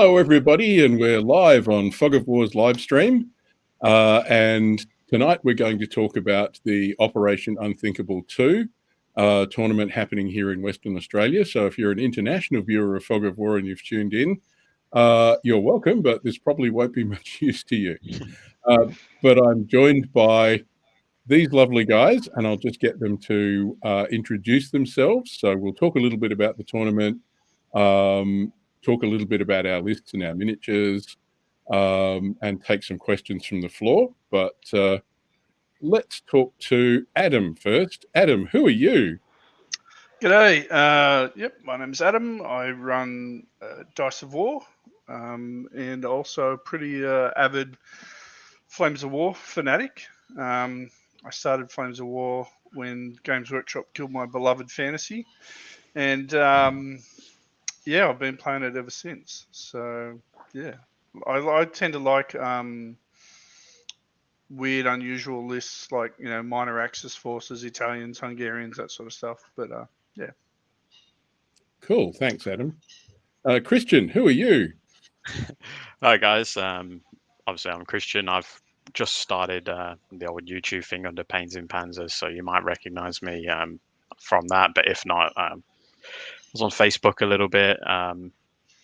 Hello, everybody, and we're live on Fog of War's live stream. And tonight we're going to talk about the Operation Unthinkable 2 tournament happening here in Western Australia. So if you're an international viewer of Fog of War and you've tuned in, you're welcome, but this probably won't be much use to you. But I'm joined by these lovely guys, and I'll just get them to introduce themselves. So we'll talk a little bit about the tournament, talk a little bit about our lists and our miniatures, and take some questions from the floor. But let's talk to Adam first. Adam, who are you? G'day. My name's Adam. I run Dice of War, and also a pretty avid Flames of War fanatic. I started Flames of War when Games Workshop killed my beloved fantasy, and I've been playing it ever since. So yeah, I tend to like weird, unusual lists like minor Axis forces, Italians, Hungarians, that sort of stuff. But yeah. Cool, thanks, Adam. Kristian, who are you? Hi guys. Obviously I'm Kristian. I've just started the old YouTube thing under Pains and Panzers, so you might recognize me from that. But if not, I was on Facebook a little bit.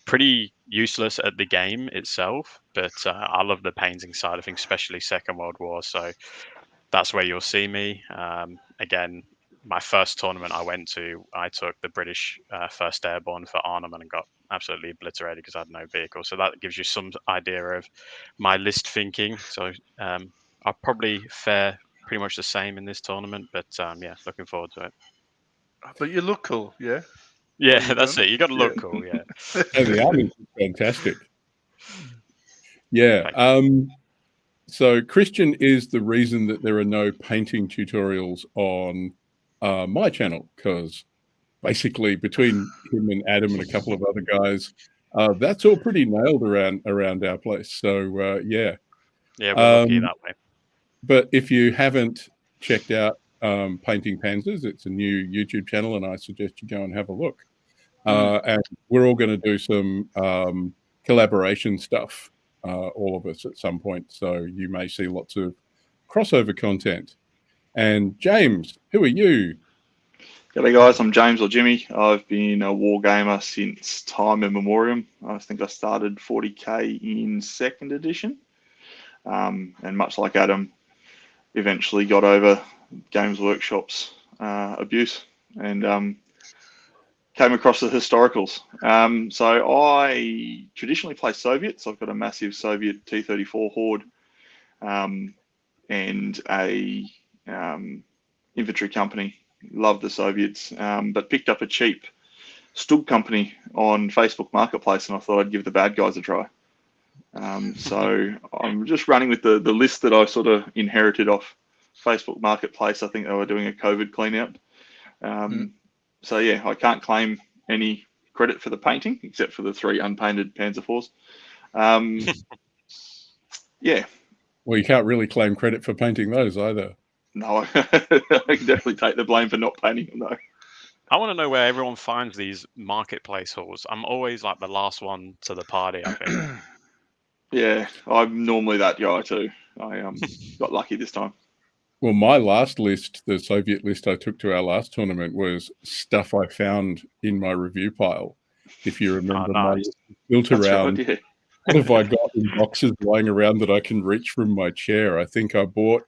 Pretty useless at the game itself, but I love the painting side of things, especially Second World War. So that's where you'll see me. Again, my first tournament I went to, I took the British 1st Airborne for Arnhem and got absolutely obliterated because I had no vehicle. So that gives you some idea of my list thinking. So I'll probably fare pretty much the same in this tournament, but looking forward to it. But you look cool, yeah? Yeah, that's it. You got to look cool, yeah. And the army's fantastic. Yeah. So Kristian is the reason that there are no painting tutorials on my channel, because basically between him and Adam and a couple of other guys, that's all pretty nailed around our place. So yeah. Yeah, we're lucky that way. But if you haven't checked out Painting Panzers, it's a new YouTube channel, and I suggest you go and have a look. And we're all going to do some collaboration stuff, all of us at some point. So you may see lots of crossover content. And James, who are you? G'day guys, I'm James or Jimmy. I've been a war gamer since time immemorial. I think I started 40k in 2nd edition. And much like Adam, eventually got over Games Workshop's abuse and came across the historicals. So I traditionally play Soviets. I've got a massive Soviet T-34 horde and a infantry company. Love the Soviets, but picked up a cheap Stug company on Facebook Marketplace, and I thought I'd give the bad guys a try. So I'm just running with the list that I sort of inherited off Facebook Marketplace. I think they were doing a COVID clean out. So yeah, I can't claim any credit for the painting except for the 3 unpainted Panzer IVs. Yeah. Well, you can't really claim credit for painting those either. No, I can definitely take the blame for not painting them though. I want to know where everyone finds these marketplace hauls. I'm always like the last one to the party, I think. Yeah, I'm normally that guy too. I got lucky this time. Well, my last list, the Soviet list I took to our last tournament, was stuff I found in my review pile. If you remember, my list built around, right, yeah. What have I got in boxes lying around that I can reach from my chair? I think I bought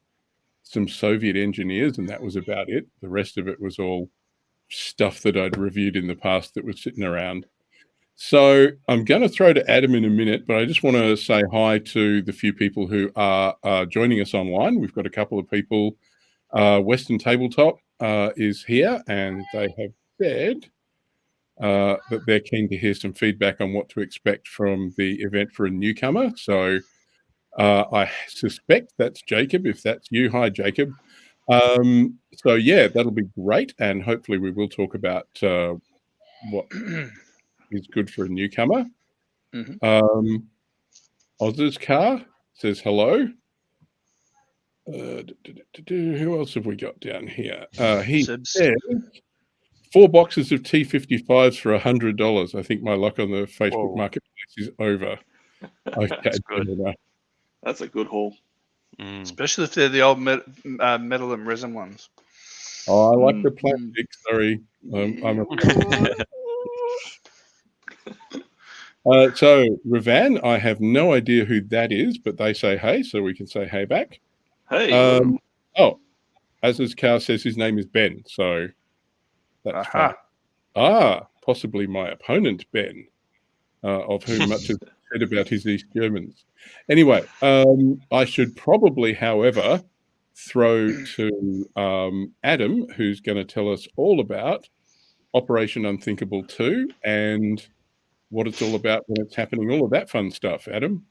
some Soviet engineers, and that was about it. The rest of it was all stuff that I'd reviewed in the past that was sitting around. So I'm going to throw to Adam in a minute, but I just want to say hi to the few people who are joining us online. We've got a couple of people. Western Tabletop is here, and they have said that they're keen to hear some feedback on what to expect from the event for a newcomer. So I suspect that's Jacob. If that's you, hi, Jacob. So yeah, that'll be great, and hopefully we will talk about what is good for a newcomer. Oz's car says hello. Who else have we got down here? He says 4 boxes of T55s for $100. I think my luck on the Facebook Whoa. marketplace is over. Okay, That's good. That's a good haul. Mm. Especially if they're the old metal and resin ones. Oh, I like the plastic. Sorry, I'm so Ravan, I have no idea who that is, but they say hey, so we can say hey back. Hey, Oh, Az's cow says his name is Ben, so that's fine. Possibly my opponent Ben, of whom much is said about his East Germans. Anyway, I should probably, however, throw to Adam, who's going to tell us all about Operation Unthinkable 2 and what it's all about when it's happening, all of that fun stuff. Adam?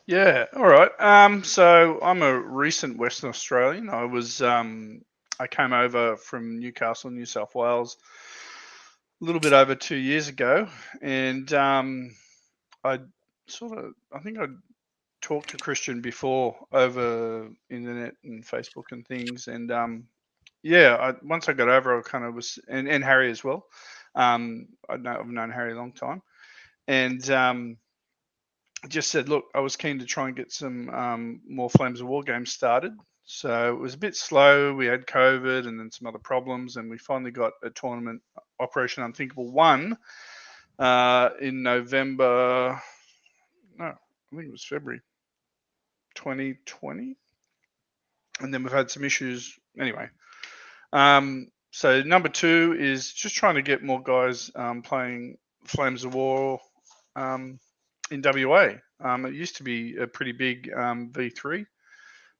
Yeah, all right. So I'm a recent Western Australian. I came over from Newcastle, New South Wales, a little bit over 2 years ago, and I think I talked to Kristian before over internet and Facebook and things, and once I got over, I kind of was, and Harry as well. I've known Harry a long time, and just said, look, I was keen to try and get some more Flames of War games started. So it was a bit slow. We had COVID and then some other problems, and we finally got a tournament, Operation Unthinkable 1, in November. No, I think it was February 2020. And then we've had some issues anyway. So number 2 is just trying to get more guys playing Flames of War in WA. It used to be a pretty big V3,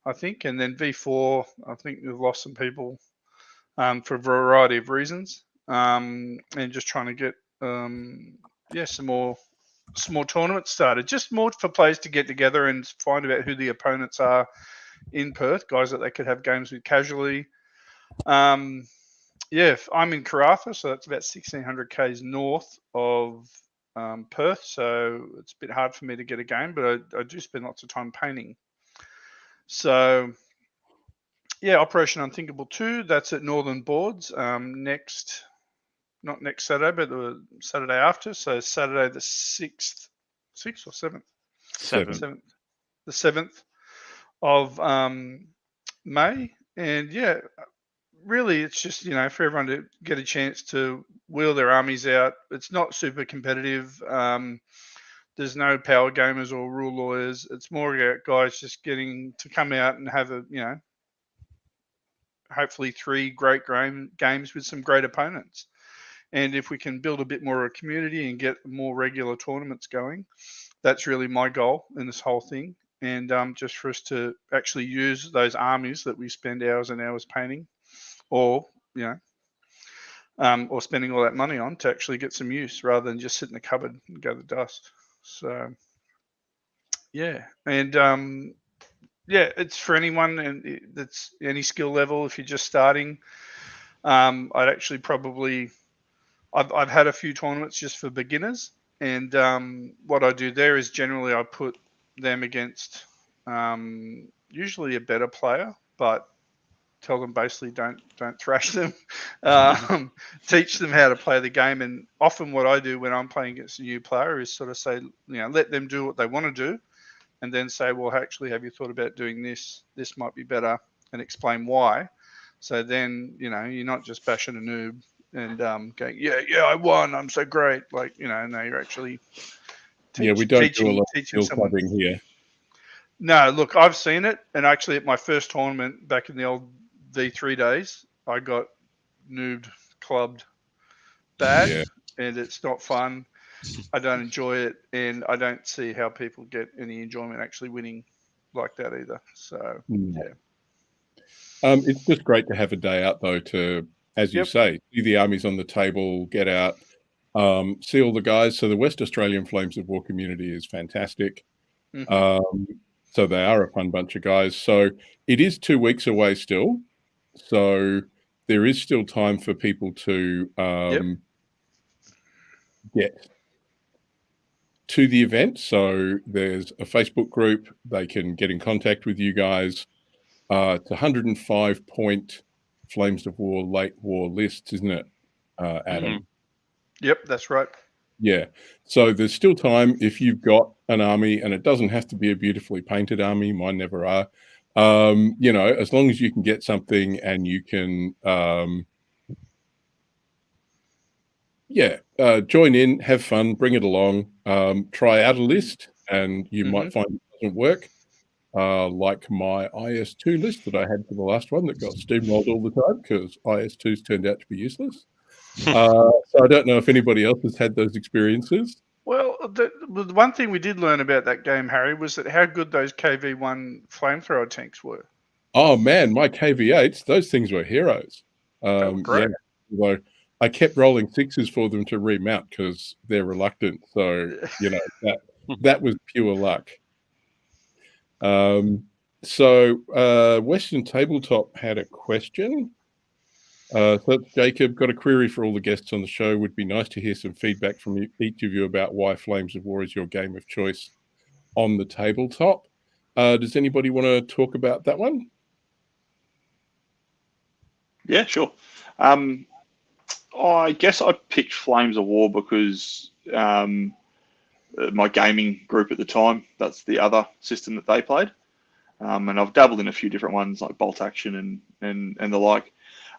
I think, and then V4. I think we've lost some people for a variety of reasons, and just trying to get some more tournaments started. Just more for players to get together and find out who the opponents are in Perth, guys that they could have games with casually. I'm in Karratha, so that's about 1,600 k's north of Perth, so it's a bit hard for me to get a game, but I do spend lots of time painting. So, Operation Unthinkable 2, that's at Northern Boards not next Saturday, but the Saturday after, so Saturday the 6th or 7th? 7th. The 7th of May, and really, it's just, for everyone to get a chance to wheel their armies out. It's not super competitive. There's no power gamers or rule lawyers. It's more about guys just getting to come out and have hopefully 3 great games with some great opponents. And if we can build a bit more of a community and get more regular tournaments going, that's really my goal in this whole thing. And just for us to actually use those armies that we spend hours and hours painting, or or spending all that money on, to actually get some use rather than just sit in the cupboard and go to dust. So and it's for anyone, and that's any skill level. If you're just starting, I'd actually probably I've had a few tournaments just for beginners, and what I do there is generally I put them against usually a better player, but tell them basically don't thrash them. Teach them how to play the game. And often what I do when I'm playing against a new player is sort of say, let them do what they want to do, and then say, well, actually, have you thought about doing this? This might be better, and explain why. So then, you're not just bashing a noob and going, yeah, I won, I'm so great. Like, no, you're actually we don't do a lot of skill clubbing here. No, look, I've seen it, and actually at my first tournament back in the old V3 days, I got noobed, clubbed bad, and it's not fun. I don't enjoy it, and I don't see how people get any enjoyment actually winning like that either. So, it's just great to have a day out, though, to, as you say, see the armies on the table, get out, see all the guys. So the West Australian Flames of War community is fantastic. So they are a fun bunch of guys. So it is 2 weeks away still. So there is still time for people to get to the event. So there's a Facebook group. They can get in contact with you guys. It's 105 point Flames of War late war lists, isn't it? Adam. Yep, that's right. Yeah. So there's still time if you've got an army, and it doesn't have to be a beautifully painted army. Mine never are. As long as you can get something and you can, join in, have fun, bring it along, try out a list, and you might find it doesn't work. Like my IS2 list that I had for the last one that got steamrolled all the time because IS2s turned out to be useless. So I don't know if anybody else has had those experiences. Well, the one thing we did learn about that game, Harry, was that how good those KV-1 flamethrower tanks were. Oh man, my KV-8s, those things were heroes. They were great. Yeah, although I kept rolling 6s for them to remount because they're reluctant. So, that was pure luck. Western Tabletop had a question. So that's Jacob. Got a query for all the guests on the show. Would be nice to hear some feedback from each of you about why Flames of War is your game of choice on the tabletop. Does anybody want to talk about that one? Yeah, sure. I guess I picked Flames of War because my gaming group at the time, that's the other system that they played. And I've dabbled in a few different ones like Bolt Action and the like.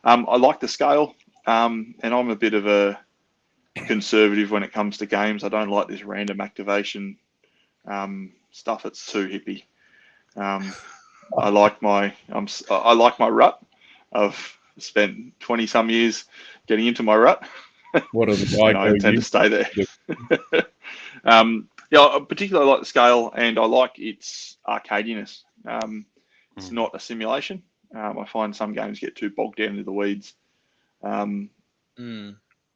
I like the scale, and I'm a bit of a conservative when it comes to games. I don't like this random activation stuff. It's too hippie. I like my rut. I've spent 20 some years getting into my rut. What are the and I intend to stay there. I particularly like the scale, and I like its arcadiness. It's not a simulation. I find some games get too bogged down into the weeds. I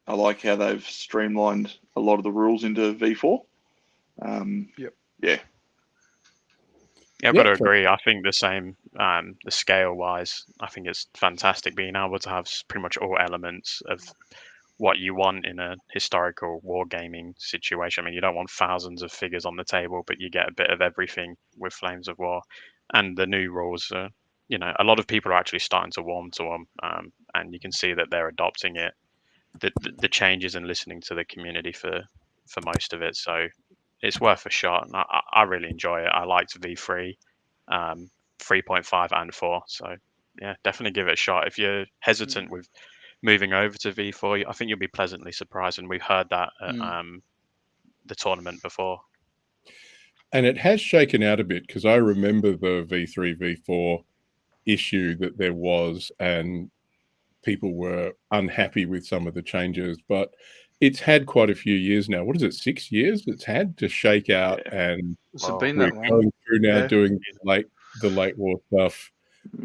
like how they've streamlined a lot of the rules into V4. Yeah. Yeah, I've got to agree. I think the same, the scale-wise, I think it's fantastic being able to have pretty much all elements of what you want in a historical wargaming situation. I mean, you don't want thousands of figures on the table, but you get a bit of everything with Flames of War. And the new rules, a lot of people are actually starting to warm to them, and you can see that they're adopting it, the changes and listening to the community for most of it. So it's worth a shot. And I really enjoy it. I liked V3, 3.5 and 4. So yeah, definitely give it a shot. If you're hesitant with moving over to V4, I think you'll be pleasantly surprised. And we've heard that at the tournament before. And it has shaken out a bit because I remember the V3, V4 issue that there was, and people were unhappy with some of the changes, but it's had quite a few years now. What is it, 6 years it's had to shake out? And been we're that long? going through now doing the late war stuff.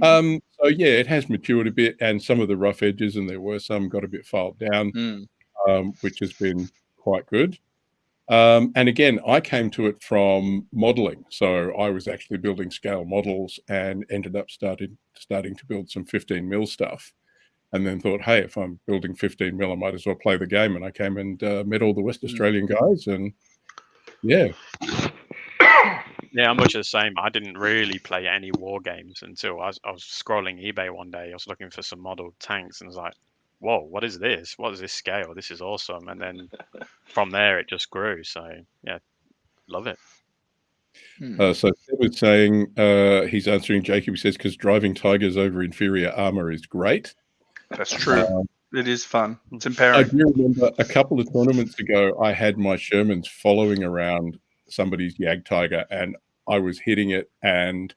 So yeah, it has matured a bit, and some of the rough edges, and there were some, got a bit filed down, which has been quite good. And again, I came to it from modeling. So I was actually building scale models and ended up starting to build some 15 mil stuff. And then thought, hey, if I'm building 15 mil, I might as well play the game. And I came and met all the West Australian guys, and yeah. Yeah, I'm much the same. I didn't really play any war games until I was scrolling eBay one day. I was looking for some modeled tanks, and I was like, whoa, what is this? What is this scale? This is awesome. And then from there, it just grew. So yeah, love it. So Seb was saying, he's answering Jacob. He says, because driving Tigers over inferior armor is great. That's true. It is fun. It's empowering. I do remember a couple of tournaments ago, I had my Shermans following around somebody's Yag Tiger, and I was hitting it, and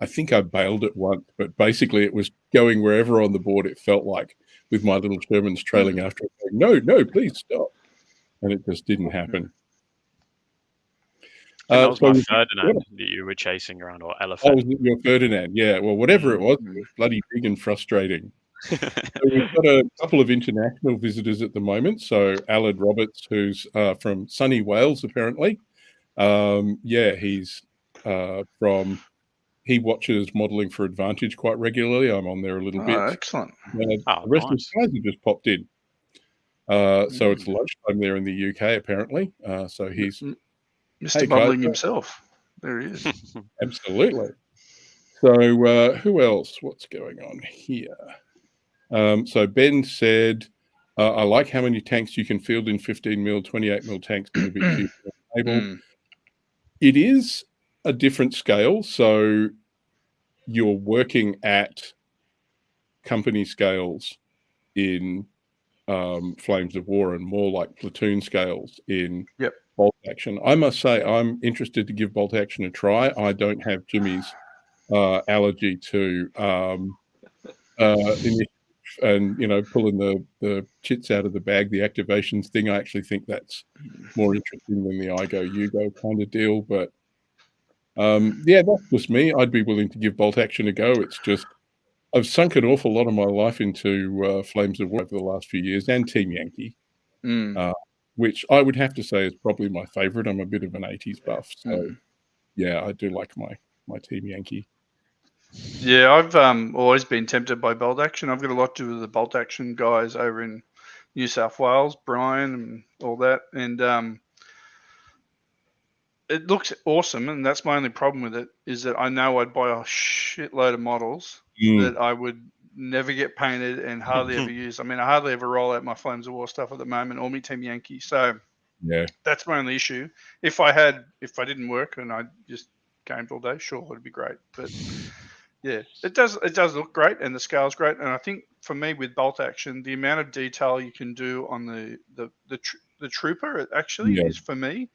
I think I bailed it once, but basically it was going wherever on the board it felt like, with my little Shermans trailing after it, going, no, please stop. And it just didn't happen. That was my Ferdinand that you were chasing around, or elephant. Oh, was it your Ferdinand? Yeah, well, whatever it was bloody big and frustrating. So we've got a couple of international visitors at the moment. So Aled Roberts, who's from sunny Wales, apparently. He's he watches Modelling for Advantage quite regularly. I'm on there a little bit. Excellent. The rest of the guys have just popped in. So it's lunchtime there in the UK, apparently. So he's Mr. Modelling himself. There he is. Absolutely. So who else? What's going on here? So Ben said, I like how many tanks you can field in 15mm, 28mm tanks that are a bit cute on the table. It is a different scale, so you're working at company scales in Flames of War and more like platoon scales in bolt action. I must say I'm interested to give bolt action a try. I don't have Jimmy's allergy to initiative and, you know, pulling the chits out of the bag, the activations thing. I actually think that's more interesting than the I go, you go kind of deal. But yeah, that's just me. I'd be willing to give bolt action a go. It's just I've sunk an awful lot of my life into Flames of War over the last few years, and Team Yankee, which I would have to say is probably my favorite. I'm a bit of an 80s buff, so yeah, I do like my Team Yankee. Yeah, I've always been tempted by bolt action. I've got a lot to do with the bolt action guys over in New South Wales, Brian and all that, and it looks awesome. And that's my only problem with it, is that I know I'd buy a shitload of models that I would never get painted and hardly ever use. I mean, I hardly ever roll out my Flames of War stuff at the moment, or my Team Yankee. So yeah, that's my only issue. If I didn't work and I just gamed all day, sure, it'd be great. But yeah, it does look great, and the scale's great. And I think for me with bolt action, the amount of detail you can do on the trooper actually is, for me,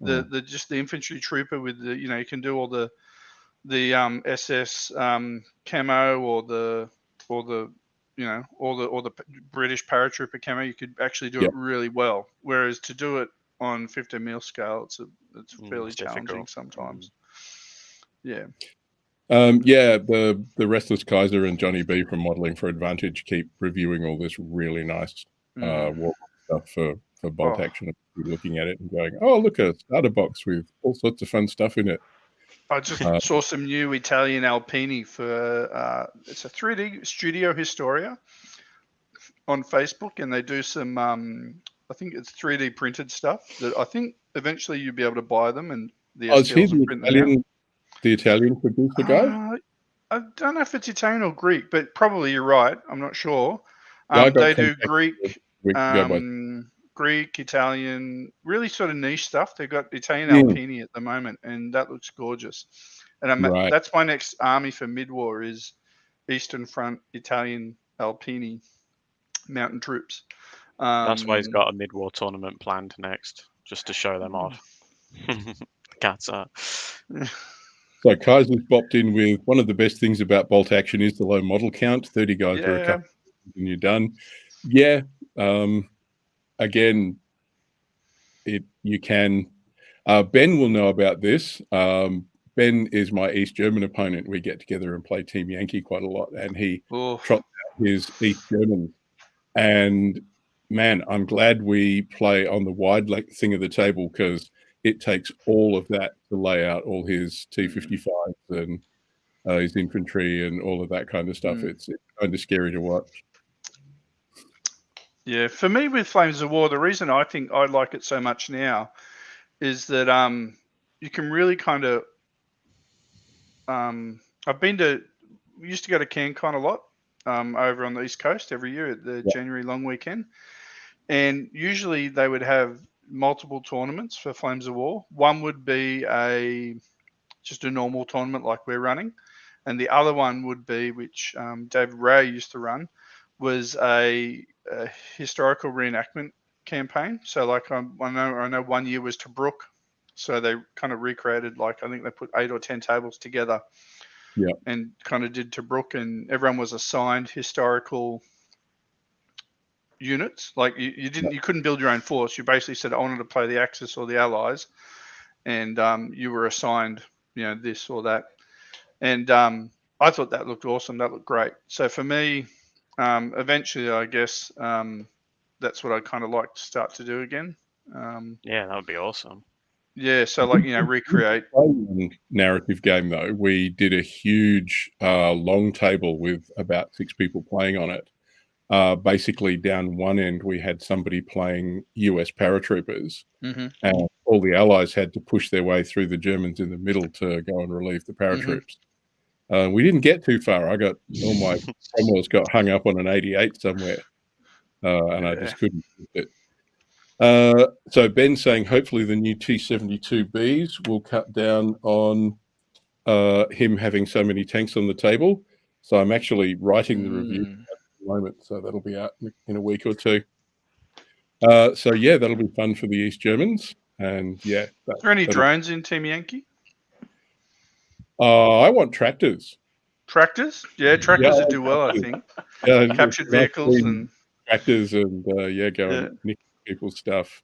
the just the infantry trooper with the, you know, you can do all the SS camo or the you know, or the British paratrooper camo. You could actually do it really well. Whereas to do it on 15mm scale, it's fairly challenging sometimes. Yeah. Yeah, the Restless Kaiser and Johnny B from Modeling for Advantage keep reviewing all this really nice war stuff for bolt action. Looking at it and going, oh, look, a starter box with all sorts of fun stuff in it. I just saw some new Italian Alpini for it's a 3D Studio Historia on Facebook, and they do some I think it's 3D printed stuff that I think eventually you'll be able to buy them, and the STLs will print them out. The Italian producer guy? I don't know if it's Italian or Greek, but probably you're right. I'm not sure. Yeah, they do Greek, Greek, Italian, really sort of niche stuff. They've got Italian Alpini at the moment, and that looks gorgeous. And that's my next army for mid-war is Eastern Front Italian Alpini mountain troops. That's why he's got a mid-war tournament planned next, just to show them off. Cats are. So Kaiser's bopped in with one of the best things about bolt action is the low model count. 30 guys per a couple, and you're done. Yeah. Again, you can. Ben will know about this. Ben is my East German opponent. We get together and play Team Yankee quite a lot, and he trots out his East Germans. And man, I'm glad we play on the wide thing of the table, because it takes all of that to lay out all his T-55s and his infantry and all of that kind of stuff. It's kind of scary to watch. Yeah, for me with Flames of War, the reason I think I like it so much now is that you can really kind of we used to go to CanCon a lot over on the East Coast every year at the January long weekend, and usually they would have multiple tournaments for Flames of War. One would be just a normal tournament like we're running, and the other one would be, which David Ray used to run, was a historical reenactment campaign. So like I know 1 year was Tobruk, so they kind of recreated, like I think they put 8 or 10 tables together and kind of did Tobruk, and everyone was assigned historical units. Like you couldn't build your own force. You basically said, I wanted to play the Axis or the Allies, and you were assigned, you know, this or that. And I thought that looked awesome. That looked great. So for me, eventually, I guess that's what I'd kind of like to start to do again. Yeah, that would be awesome. Yeah, so like, you know, recreate. Narrative game though, we did a huge long table with about 6 people playing on it. Basically, down one end, we had somebody playing US paratroopers, and all the Allies had to push their way through the Germans in the middle to go and relieve the paratroops. We didn't get too far. I got all my Cromwells got hung up on an 88 somewhere. and I just couldn't keep it. So Ben's saying hopefully the new T-72Bs will cut down on him having so many tanks on the table. So I'm actually writing the review at the moment, so that'll be out in a week or two. So yeah, that'll be fun for the East Germans. And yeah, Is there any drones in Team Yankee? I want tractors. Tractors? Yeah, tractors would do well, I think. Yeah, captured vehicles and tractors and go and nick people's stuff.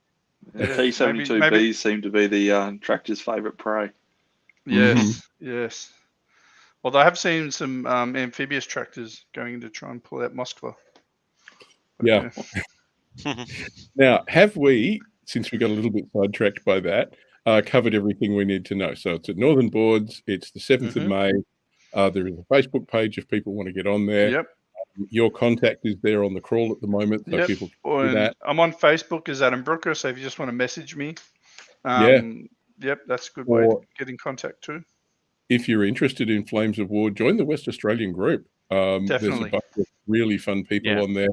The T-72Bs seem to be the tractor's favourite prey. Yes, yes. Well, I have seen some amphibious tractors going in to try and pull out Moskva. Yeah. Now, have we, since we got a little bit sidetracked by that, covered everything we need to know? So it's at Northern Boards. It's the 7th of May. There is a Facebook page if people want to get on there. Yep. Your contact is there on the crawl at the moment, so people can do that. I'm on Facebook as Adam Brooker, so if you just want to message me, yep, that's a good way to get in contact too. If you're interested in Flames of War, join the West Australian group. Definitely. There's a bunch of really fun people on there.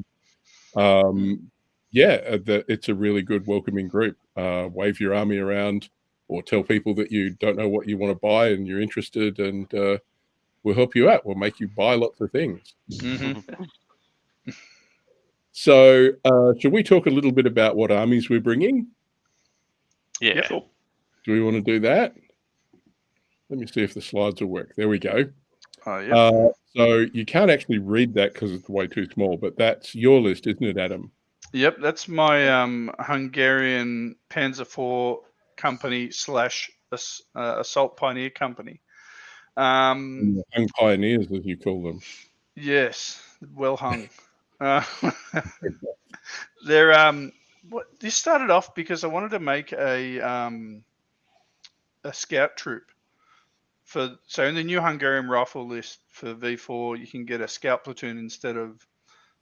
It's a really good welcoming group. Wave your army around or tell people that you don't know what you want to buy and you're interested, and we'll help you out. We'll make you buy lots of things. So should we talk a little bit about what armies we're bringing? Yeah. Sure. Do we want to do that? Let me see if the slides will work. There we go. So you can't actually read that because it's way too small, but that's your list, isn't it, Adam? Yep, that's my Hungarian Panzer IV company / Assault Pioneer company. Hung Pioneers, as you call them. Yes, well hung. They're this started off because I wanted to make a scout troop. So in the new Hungarian rifle list for V4, you can get a scout platoon instead of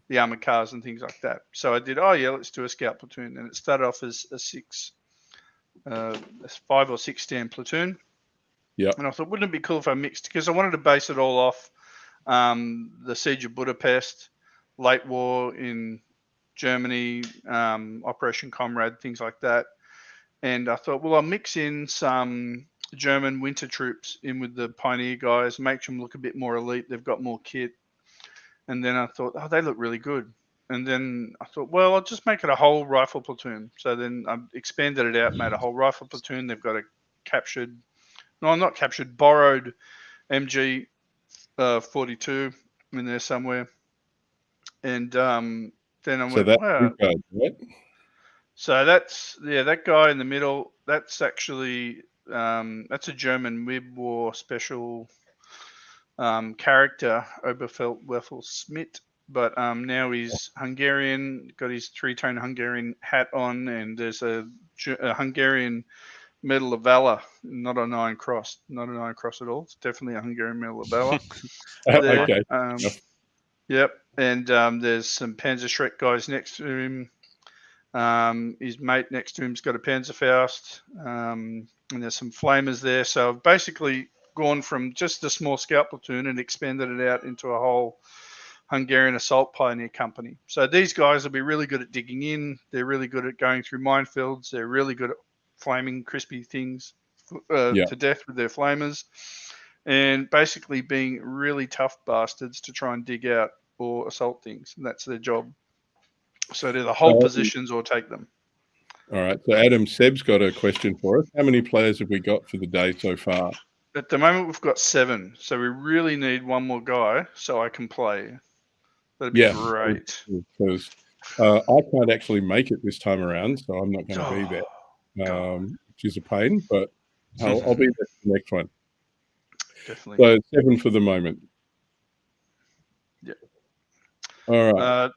the armored cars and things like that. So I did, let's do a scout platoon. And it started off as a 5 or 6 stand platoon. Yeah. And I thought, wouldn't it be cool if I mixed, because I wanted to base it all off the Siege of Budapest, late war in Germany, Operation Comrade, things like that. And I thought, well, I'll mix in some German winter troops in with the Pioneer guys, make them look a bit more elite. They've got more kit. And then I thought, they look really good. And then I thought, well, I'll just make it a whole rifle platoon. So then I expanded it out, made a whole rifle platoon. They've got borrowed MG 42 in there somewhere. And then I went, wow. Right? So that's, that guy in the middle, that's actually, that's a German mid-war special character, Oberfeld Schmidt, but now he's Hungarian, got his 3-tone Hungarian hat on, and there's a Hungarian Medal of Valor, not an Iron Cross at all. It's definitely a Hungarian Medal of Valor. Okay. Yep, and there's some Panzerschreck guys next to him. His mate next to him's got a Panzerfaust, and there's some flamers there. So I've basically gone from just a small scout platoon and expanded it out into a whole Hungarian Assault Pioneer company. So these guys will be really good at digging in. They're really good at going through minefields. They're really good at flaming crispy things to death with their flamers, and basically being really tough bastards to try and dig out or assault things. And that's their job. So they're the whole positions or take them. All right. So Adam, Seb's got a question for us. How many players have we got for the day so far? At the moment, we've got 7. So we really need one more guy so I can play. That'd be great. Because I can't actually make it this time around, so I'm not going to be there, which is a pain, but I'll be there for the next one. Definitely. So 7 for the moment. Yep. All right.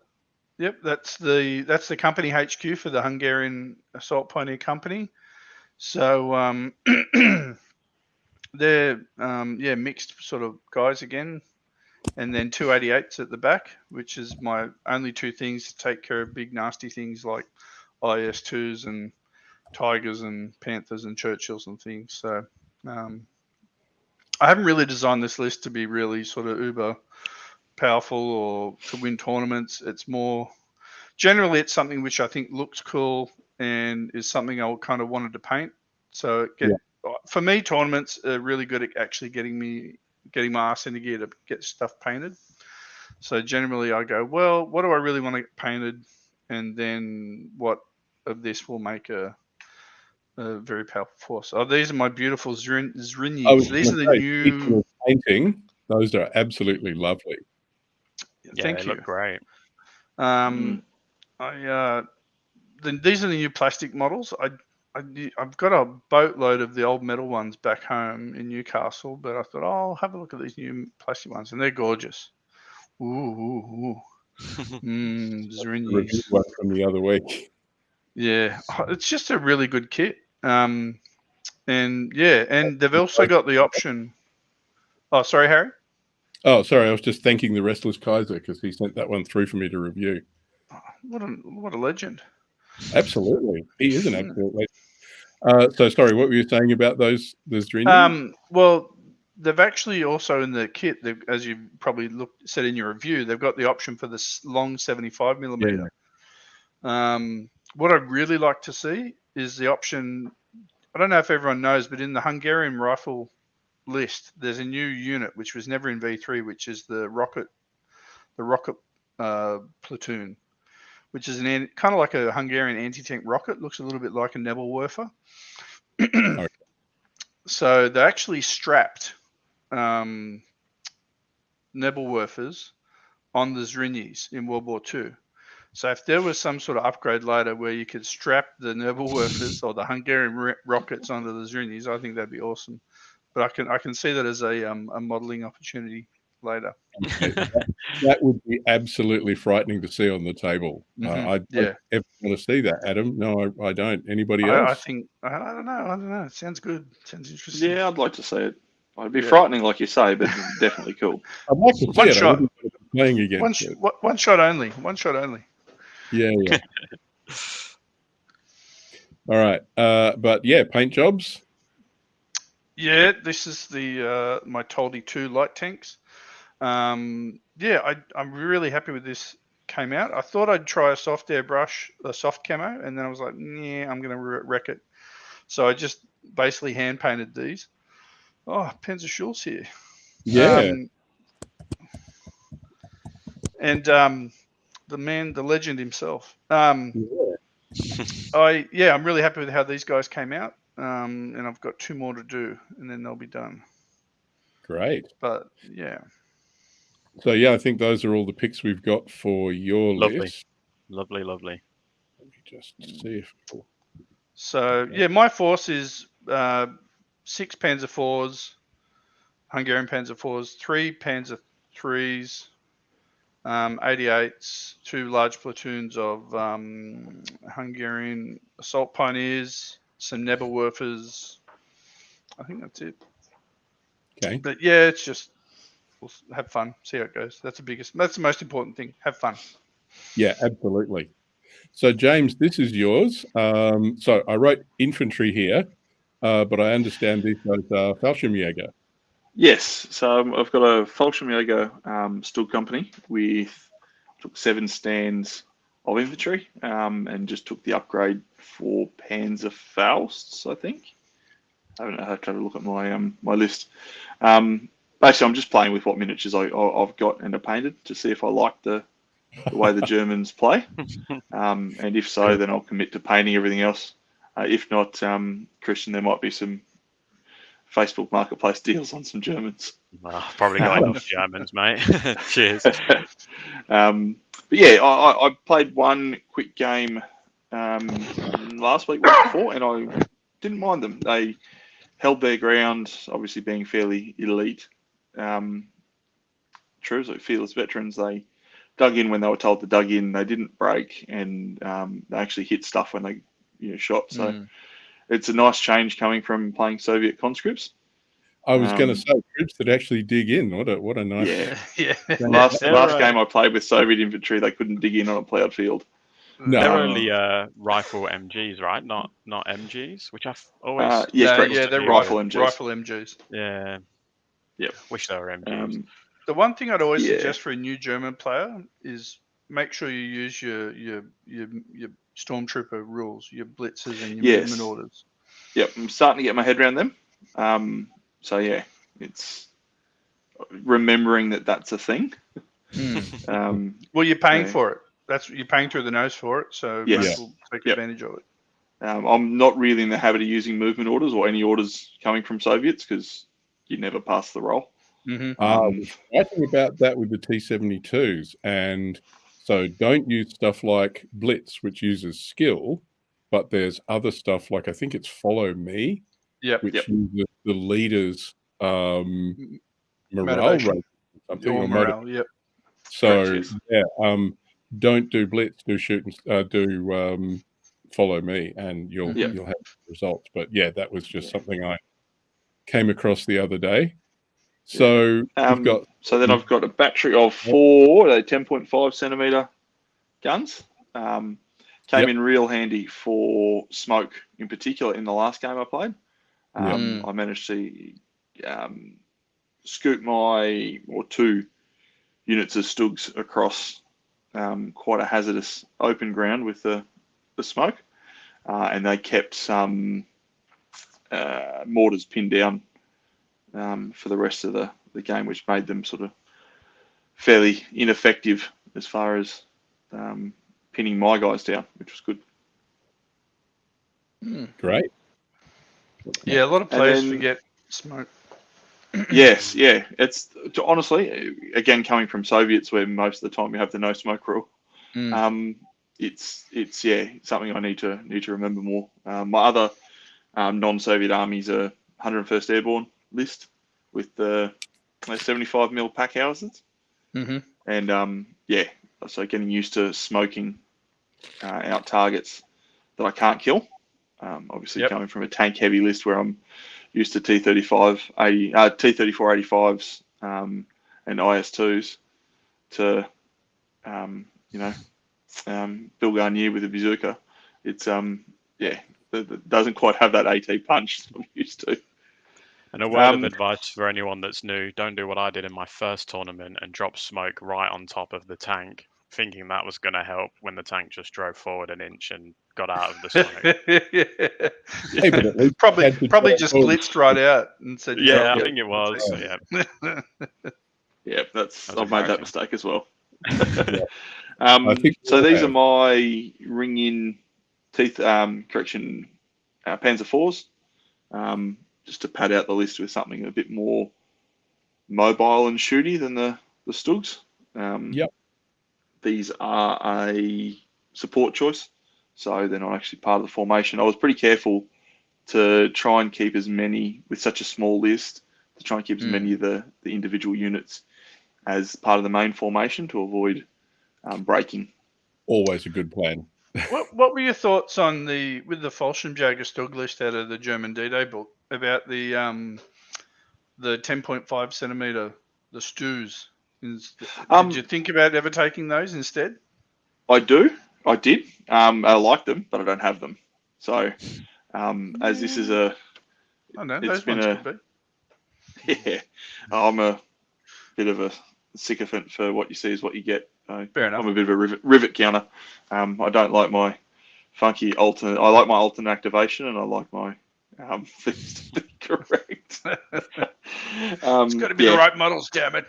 Yep, that's the company HQ for the Hungarian Assault Pioneer Company. So they're mixed sort of guys again, and then 288s at the back, which is my only 2 things to take care of big nasty things like IS-2s and Tigers and Panthers and Churchills and things. So I haven't really designed this list to be really sort of uber powerful or to win tournaments. It's more generally it's something which I think looks cool and is something I kind of wanted to paint. So for me, tournaments are really good at actually getting my ass into gear to get stuff painted. So generally I go, well, what do I really want to get painted? And then what of this will make a very powerful force. Oh, these are my beautiful Zrinjis. These are the new painting. Those are absolutely lovely. Yeah, Thank they you. look great. These are the new plastic models. I've got a boatload of the old metal ones back home in Newcastle, but I thought, I'll have a look at these new plastic ones, and they're gorgeous. Ooh. Zrinjis. One from the other week. Yeah, it's just a really good kit. And they've also got the option. Oh, sorry, Harry. Oh, sorry. I was just thanking the Restless Kaiser because he sent that one through for me to review. What a legend! Absolutely, he is an absolute legend. So sorry, what were you saying about those Zrinjis? Well, they've actually also in the kit, as you probably said in your review, they've got the option for this long 75mm. What I'd really like to see is the option. I don't know if everyone knows, but in the Hungarian rifle list, there's a new unit which was never in V3, which is the rocket platoon, which is kind of like a Hungarian anti-tank rocket. Looks a little bit like a Nebelwerfer. Okay. So they actually strapped Nebelwerfers on the Zrinjis in World War II. So if there was some sort of upgrade later where you could strap the Nebelwerfers or the Hungarian rockets onto the Zrinjis, I think that'd be awesome. But I can see that as a modelling opportunity later. That would be absolutely frightening to see on the table. I don't ever want to see that, Adam. No, I don't. Anybody else? I think I don't know. It sounds good. Sounds interesting. Yeah, I'd like to see it. It'd be frightening, like you say, but definitely cool. I'd like to see One it. shot. I wouldn't be playing against it. One shot only. One shot only. Yeah. All right, but yeah, paint jobs. Yeah, this is the my Toldy 2 light tanks. I'm really happy with this. Came out. I thought I'd try a soft airbrush, a soft camo, and then I was like, yeah, I'm going to wreck it. So I just basically hand painted these. Oh, Panzer Schulz here. Yeah. The legend himself. I'm really happy with how these guys came out. And I've got 2 more to do, and then they'll be done. Great. But yeah. So yeah, I think those are all the picks we've got for your list. Lovely. Let me just see if. So yeah, my force is 6 Panzer IVs, Hungarian Panzer IVs, 3 Panzer IIIs, 88s, 2 large platoons of Hungarian assault pioneers, some Nebelwerfers. I think that's it. Okay. But yeah, it's just we'll have fun, see how it goes. That's the most important thing. Have fun. Yeah, absolutely. So James, this is yours. So I wrote infantry here, but I understand these guys are Fallschirmjäger. Yes, so I've got a Fallschirmjäger Stug company took 7 stands of infantry and just took the upgrade for Panzer Fausts, I think. I haven't had to look at my list. Basically, I'm just playing with what miniatures I've got and are painted to see if I like the way the Germans play. And if so, then I'll commit to painting everything else. If not, Kristian, there might be some Facebook Marketplace deals on some Germans. Probably got enough Germans, mate. Cheers. But yeah, I played one quick game last week before, and I didn't mind them. They held their ground, obviously being fairly elite. True, so fearless veterans. They dug in when they were told to dug in. They didn't break, and they actually hit stuff when they shot. So it's a nice change coming from playing Soviet conscripts. I was going to say troops that actually dig in. What a nice. Yeah. Last game I played with Soviet infantry, they couldn't dig in on a plowed field. No. They're only rifle MGs, right? Not MGs, which I've always. They're rifle MGs. Rifle MGs. Yeah. Yep. Wish they were MGs. The one thing I'd always suggest for a new German player is make sure you use your stormtrooper rules, your blitzes and your Yes. movement orders. Yep, I'm starting to get my head around them. So yeah, it's remembering that that's a thing. Well, you're paying so- for it. You're paying through the nose for it, so Yes. most will take Yep. advantage of it. I'm not really in the habit of using movement orders or any orders coming from Soviets because you never pass the roll. Mm-hmm. I think about that with the T-72s, and so don't use stuff like Blitz, which uses skill, but there's other stuff like I think it's Follow Me, Yep. which Yep. uses the leader's morale Motivation. rate or something. Or or morale. Yep. So Correct, yes. yeah, don't do Blitz, do shoot and do Follow Me, and you'll Yep. have results. But yeah, that was just something I came across the other day. So you've got So then I've got a battery of 4 10.5 centimeter guns. Came in real handy for smoke in particular in the last game I played. I managed to scoop two units of Stugs across quite a hazardous open ground with the smoke, and they kept some mortars pinned down for the rest of the game, which made them sort of fairly ineffective as far as pinning my guys down, which was good. great. Yeah, a lot of players forget smoke. Yes, yeah. It's honestly, again, coming from Soviets, where most of the time you have the no smoke rule. It's something I need to remember more. My other non-Soviet armies are 101st Airborne list with the 75mm pack houses, and so getting used to smoking out targets that I can't kill. Obviously, coming from a tank heavy list where I'm used to T-34-85s and IS-2s to Bill Garnier with a bazooka. It's it doesn't quite have that AT punch that I'm used to. And a word of advice for anyone that's new: don't do what I did in my first tournament and drop smoke right on top of the tank, thinking that was going to help when the tank just drove forward an inch and got out of the smoke. Hey, but at least probably just blitzed right out and said, "Yeah, I think it was." Yeah, I've made that mistake as well. I think so these are my ring-in Panzer IVs, just to pad out the list with something a bit more mobile and shooty than the Stugs. These are a support choice, so they're not actually part of the formation. I was pretty careful to try and keep as many, with such a small list, to try and keep as many of the individual units as part of the main formation to avoid breaking. Always a good plan. What were your thoughts on with the Fallschirmjäger Stug list out of the German D-Day book about the 10.5 centimeter, the Stews? Did you think about ever taking those instead? I did. I like them, but I don't have them. So, as this is I know those ones could be. Yeah, I'm a bit of a sycophant for what you see is what you get. Fair enough. I'm a bit of a rivet counter. I don't like my funky alternate. I like my alternate activation, and I like my things to be correct. It's got to be the right models, damn it.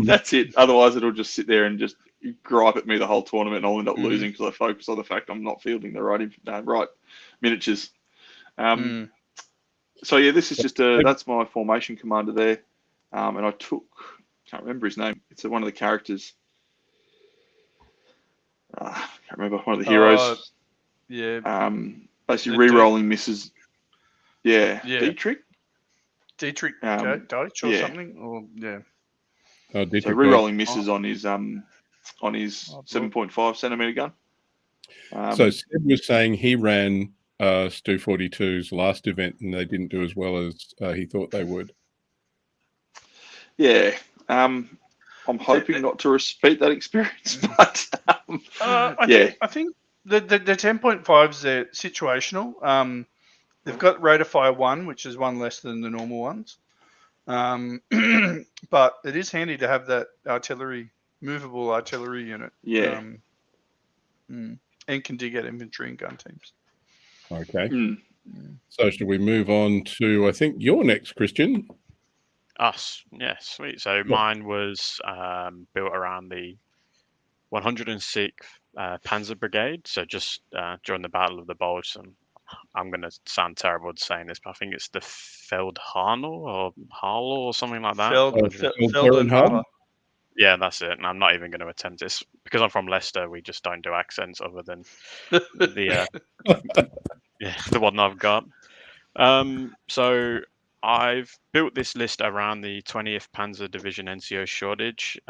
That's it. Otherwise, it'll just sit there and just gripe at me the whole tournament, and I'll end up losing because I focus on the fact I'm not fielding the right miniatures. So yeah, this is just that's my formation commander there, and I can't remember his name. It's one of the characters. Can't remember one of the heroes. Basically re-rolling misses. Yeah. Dietrich. Deitch or something, or so re-rolling misses on his 7.5 centimeter gun. So Sid was saying he ran Stu 42's last event and they didn't do as well as he thought they would. Yeah. I'm hoping not to repeat that experience, but I think the 10.5s, they're situational. They've got rate of fire 1, which is one less than the normal ones. But it is handy to have that artillery movable artillery unit. Yeah. And can dig at infantry and gun teams. Okay. Mm. So should we move on to, I think, you're next, Kristian? Us, yeah, sweet. So mine was built around the 106th Panzer Brigade. So just during the Battle of the Bulge, and I'm going to sound terrible saying this, but I think it's the Feldharnal or Harl or something like that. Feldenhaler. Yeah, that's it. And I'm not even going to attempt this because I'm from Leicester. We just don't do accents other than the the one I've got. So I've built this list around the 20th Panzer Division NCO Shoreditch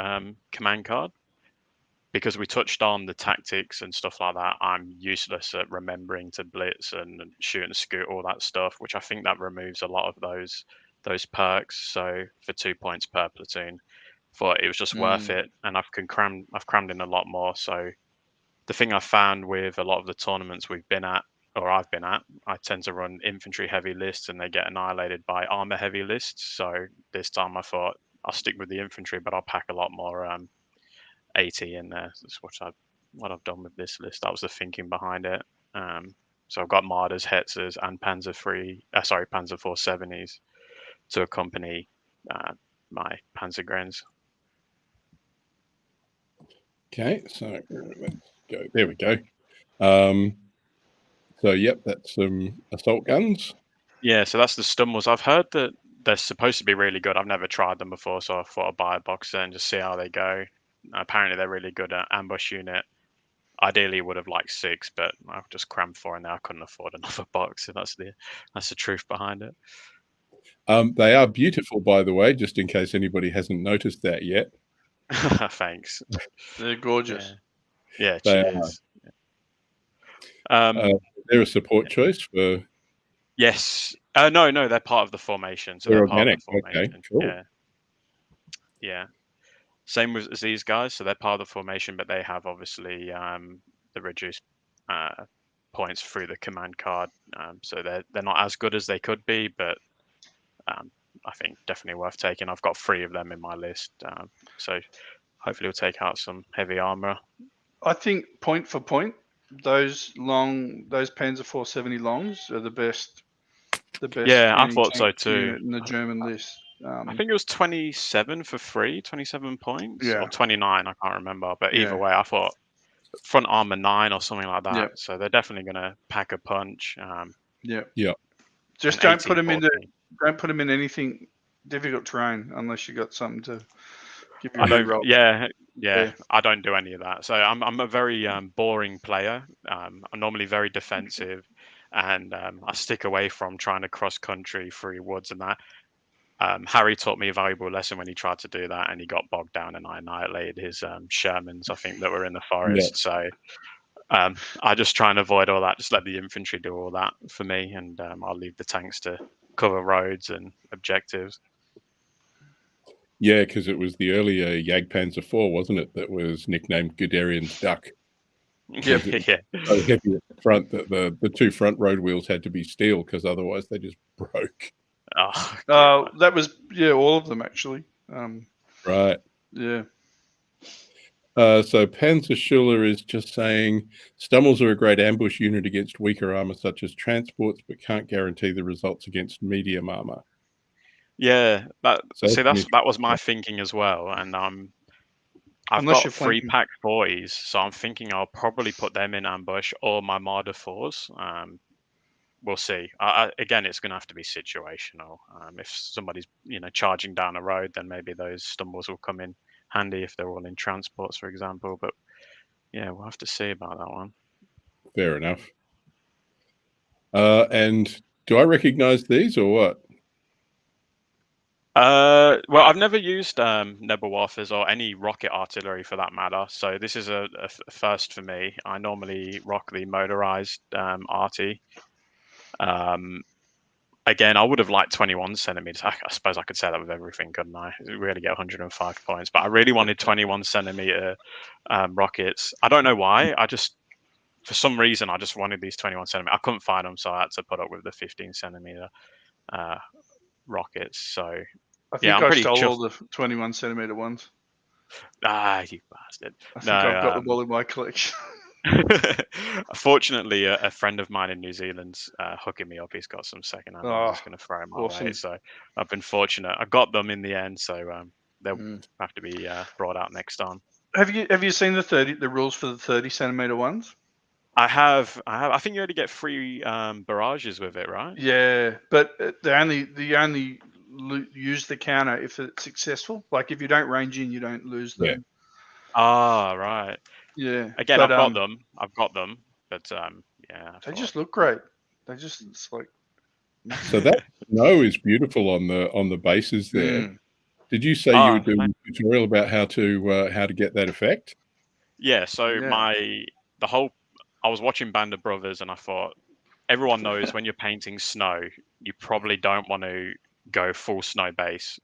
command card. Because we touched on the tactics and stuff like that, I'm useless at remembering to blitz and shoot and scoot, all that stuff, which I think that removes a lot of those perks. So for 2 points per platoon, thought it was just worth it, and I've crammed in a lot more. So the thing I found with a lot of the tournaments we've been at, or I've been at, I tend to run infantry heavy lists and they get annihilated by armor heavy lists. So this time I thought I'll stick with the infantry, but I'll pack a lot more 80 in there. That's what I've done with this list. That was the thinking behind it. So I've got Marders, Hetzers, and Panzer 470s to accompany my Panzer Grens. Okay, so let's go. There we go. So yep, that's some assault guns. Yeah, so that's the Stummels. I've heard that they're supposed to be really good. I've never tried them before, so I thought I'd buy a box there and just see how they go. Apparently they're really good at ambush unit. Ideally would have liked 6, but I've just crammed 4 in there. I couldn't afford another box, so that's the truth behind it. They are beautiful, by the way, just in case anybody hasn't noticed that yet. Thanks. They're gorgeous. Yeah, They cheers. they're a support choice for. Yes. No, they're part of the formation. So they're organic. Part of the formation. Okay, cool. Yeah. Same as these guys. So they're part of the formation, but they have obviously the reduced points through the command card. So they're not as good as they could be, but I think definitely worth taking. I've got 3 of them in my list. So hopefully we'll take out some heavy armor. I think point for point, those Panzer 470 longs are the best. Yeah, I thought so too. In the German list. I think it was 27 for free, 27 points, Yeah. or 29. I can't remember, but either way, I thought front armor 9 or something like that. Yeah. So they're definitely going to pack a punch. Yeah. Just don't put them in anything difficult terrain unless you got something to give you a reroll. Yeah. I don't do any of that. So I'm a very boring player. I'm normally very defensive, and I stick away from trying to cross country through woods and that. Harry taught me a valuable lesson when he tried to do that, and he got bogged down, and I annihilated his Shermans, I think, that were in the forest. So I just try and avoid all that. Just let the infantry do all that for me, and I'll leave the tanks to cover roads and objectives. Yeah, because it was the earlier Jagdpanzer 4, wasn't it, that was nicknamed Guderian's Duck. Yeah. So heavy at the front that the 2 front road wheels had to be steel because otherwise they just broke. That was all of them actually. Right. Yeah. So Panzer Schuller is just saying Stummels are a great ambush unit against weaker armor such as transports, but can't guarantee the results against medium armor. Yeah, that was my thinking as well, and I've got 3 pack 40s, so I'm thinking I'll probably put them in ambush or my Marder 4s. We'll see. Again, it's going to have to be situational. If somebody's charging down a road, then maybe those stumbles will come in handy if they're all in transports, for example. But yeah, we'll have to see about that one. Fair enough. And do I recognize these or what? Well, I've never used Nebelwerfers or any rocket artillery for that matter, so this is a first for me. I normally rock the motorized arty. Again, I would have liked 21 centimeters. I suppose I could say that with everything, couldn't I? Really get 105 points, but I really wanted 21 centimeter rockets. I don't know why. For some reason, I just wanted these 21 centimeter. I couldn't find them, so I had to put up with the 15 centimeter rockets. So I think I stole all the 21 centimeter ones. You bastard. I think No, I've got them all in my collection. Fortunately, a friend of mine in New Zealand's hooking me up. He's got some secondhand. I'm just going to throw them my way. awesome. So I've been fortunate. I got them in the end. So they'll Mm. have to be brought out next time. Have you seen the rules for the 30-centimeter ones? I have. I think you only get 3 barrages with it, right? Yeah, but they only use the counter if it's successful. Like if you don't range in, you don't lose them. Yeah. Ah, right. Yeah. Again, but, I've got them. But yeah, they just look great. It's like. So that snow is beautiful on the bases there. Mm. Did you say you were doing a tutorial about how to get that effect? Yeah. So Yeah. I was watching Band of Brothers, and I thought, everyone knows when you're painting snow, you probably don't want to go full snow base.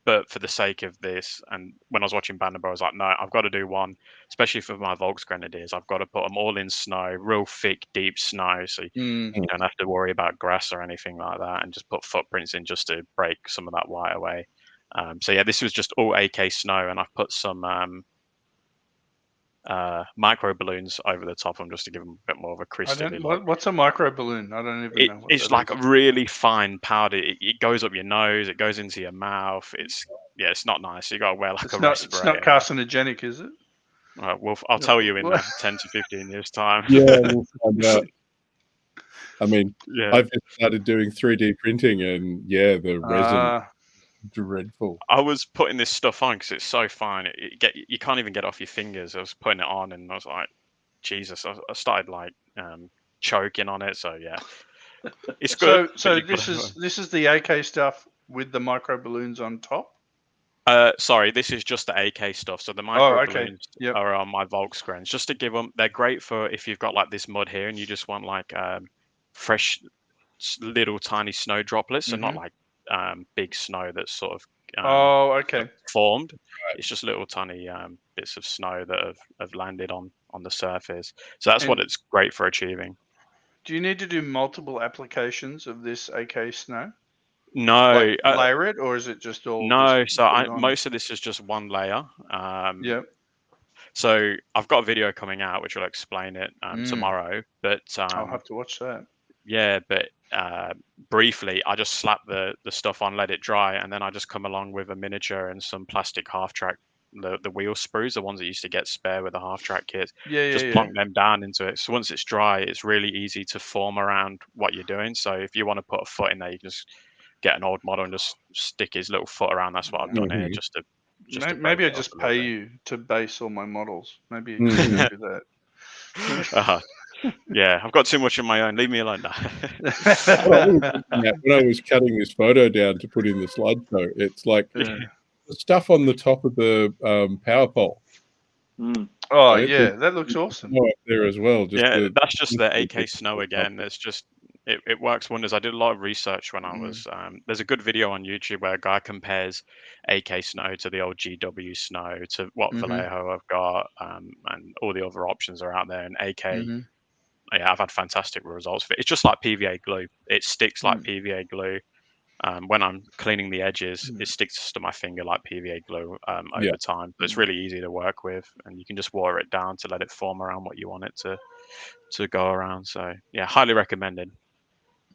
But for the sake of this, and when I was watching Band of Brothers, I was like, no, I've got to do one, especially for my Volksgrenadiers. I've got to put them all in snow, real thick, deep snow, so you don't have to worry about grass or anything like that, and just put footprints in just to break some of that white away. So yeah, this was just all AK snow, and I've put some micro balloons over the top of them just to give them a bit more of a crystally. What's a micro balloon? I don't even know what It's like a really fine powder. It goes up your nose. It goes into your mouth. It's not nice. You got to wear like a respirator. It's not carcinogenic, is it? I'll tell you in 10 to 15 years time. Yeah, we'll find out. I mean, I've just started doing 3D printing, and yeah, the resin dreadful. I was putting this stuff on because it's so fine. You can't even get it off your fingers. I was putting it on, and I was like, Jesus! I started like choking on it. So yeah, it's good. So this is the AK stuff with the micro balloons on top. Sorry, this is just the AK stuff. So the micro balloons are on my Volksgrens, just to give them. They're great for if you've got like this mud here and you just want like fresh little tiny snow droplets, and not like big snow that's sort of formed. Right. It's just little tiny bits of snow that have landed on the surface. So that's what it's great for achieving. Do you need to do multiple applications of this AK snow? No, like layer it, or is it just all? No, most of this is just one layer. So I've got a video coming out which will explain it tomorrow. But I'll have to watch that. Yeah, but briefly, I just slap the stuff on, let it dry, and then I just come along with a miniature and some plastic half track, the wheel sprues, the ones that used to get spare with the half track kit. Just plonk them down into it. So once it's dry, it's really easy to form around what you're doing. So if you want to put a foot in there, you can just get an old model and just stick his little foot around. That's what I've done here, just to maybe I just pay you to base all my models. Maybe you can do that. Yeah, I've got too much of my own. Leave me alone now. When I was cutting this photo down to put in the slideshow, it's like the stuff on the top of the power pole. Oh, yeah, that looks awesome. Up there as well. That's just the AK snow again. That's just it works wonders. I did a lot of research when I was. There's a good video on YouTube where a guy compares AK snow to the old GW snow to what Vallejo have got, and all the other options are out there. And AK, yeah, I've had fantastic results for it. It's just like PVA glue. It sticks like PVA glue. When I'm cleaning the edges, it sticks to my finger like PVA glue over time. So it's really easy to work with, and you can just water it down to let it form around what you want it to go around. So yeah, highly recommended.